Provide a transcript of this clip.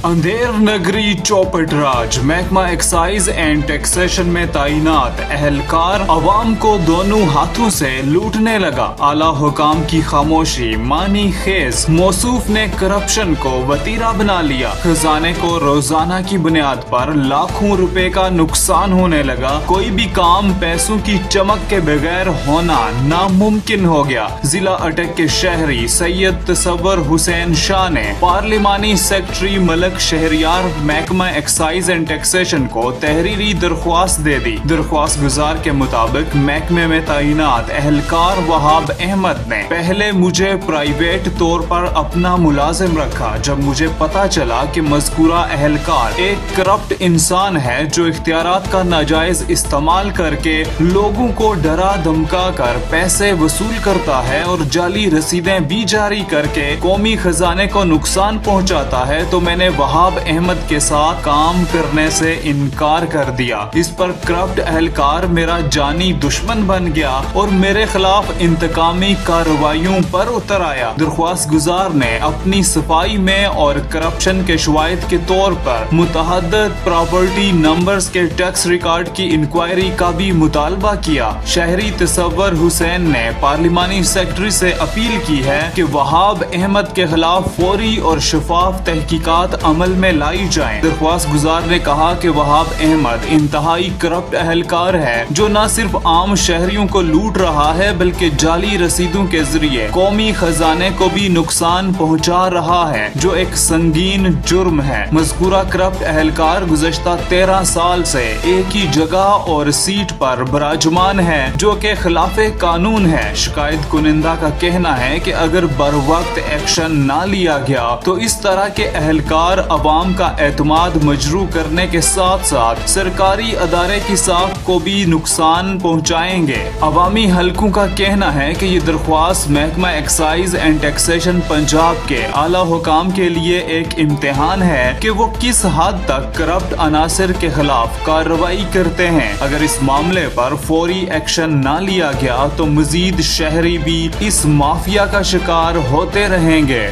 اندھیر نگری چوپٹ راج محکمہ excise and taxation میں تعینات اہلکار عوام کو دونوں ہاتھوں سے لوٹنے لگا۔ اعلیٰ حکام کی خاموشی معنی خیز موصوف نے کرپشن کو وتیرہ بنا لیا۔ خزانے کو روزانہ کی بنیاد پر لاکھوں روپے کا نقصان ہونے لگا۔ کوئی بھی کام پیسوں کی چمک کے بغیر ہونا ناممکن ہو گیا۔ ضلع اٹک کے شہری سید تصور حسین شاہ نے پارلیمانی سیکرٹری ملک شہریار محکمہ ایکسائز اینڈ ٹیکسیشن کو تحریری درخواست دے دی۔ درخواست گزار کے مطابق محکمے میں تعینات اہلکار وہاب احمد نے پہلے مجھے پرائیویٹ طور پر اپنا ملازم رکھا۔ جب مجھے پتا چلا کہ مذکورہ اہلکار ایک کرپٹ انسان ہے جو اختیارات کا ناجائز استعمال کر کے لوگوں کو ڈرا دھمکا کر پیسے وصول کرتا ہے اور جعلی رسیدیں بھی جاری کر کے قومی خزانے کو نقصان پہنچاتا ہے، تو میں نے وہاب احمد کے ساتھ کام کرنے سے انکار کر دیا۔ اس پر کرپٹ اہلکار میرا جانی دشمن بن گیا اور میرے خلاف انتقامی کارروائیوں پر اتر آیا۔ درخواست گزار نے اپنی صفائی میں اور کرپشن کے شواہد کے طور پر متعدد پراپرٹی نمبرز کے ٹیکس ریکارڈ کی انکوائری کا بھی مطالبہ کیا۔ شہری تصور حسین نے پارلیمانی سیکرٹری سے اپیل کی ہے کہ وہاب احمد کے خلاف فوری اور شفاف تحقیقات عمل میں لائی جائیں۔ درخواست گزار نے کہا کہ وہاب احمد انتہائی کرپٹ اہلکار ہے جو نہ صرف عام شہریوں کو لوٹ رہا ہے بلکہ جعلی رسیدوں کے ذریعے قومی خزانے کو بھی نقصان پہنچا رہا ہے، جو ایک سنگین جرم ہے۔ مذکورہ کرپٹ اہلکار گزشتہ 13 سال سے ایک ہی جگہ اور سیٹ پر براجمان ہے جو کہ خلاف قانون ہے۔ شکایت کنندہ کا کہنا ہے کہ اگر بروقت ایکشن نہ لیا گیا تو اس طرح کے اہلکار عوام کا اعتماد مجروح کرنے کے ساتھ ساتھ سرکاری ادارے کی ساکھ کو بھی نقصان پہنچائیں گے۔ عوامی حلقوں کا کہنا ہے کہ یہ درخواست محکمہ ایکسائز اینڈ ٹیکسیشن پنجاب کے اعلیٰ حکام کے لیے ایک امتحان ہے کہ وہ کس حد تک کرپٹ عناصر کے خلاف کارروائی کرتے ہیں۔ اگر اس معاملے پر فوری ایکشن نہ لیا گیا تو مزید شہری بھی اس مافیا کا شکار ہوتے رہیں گے۔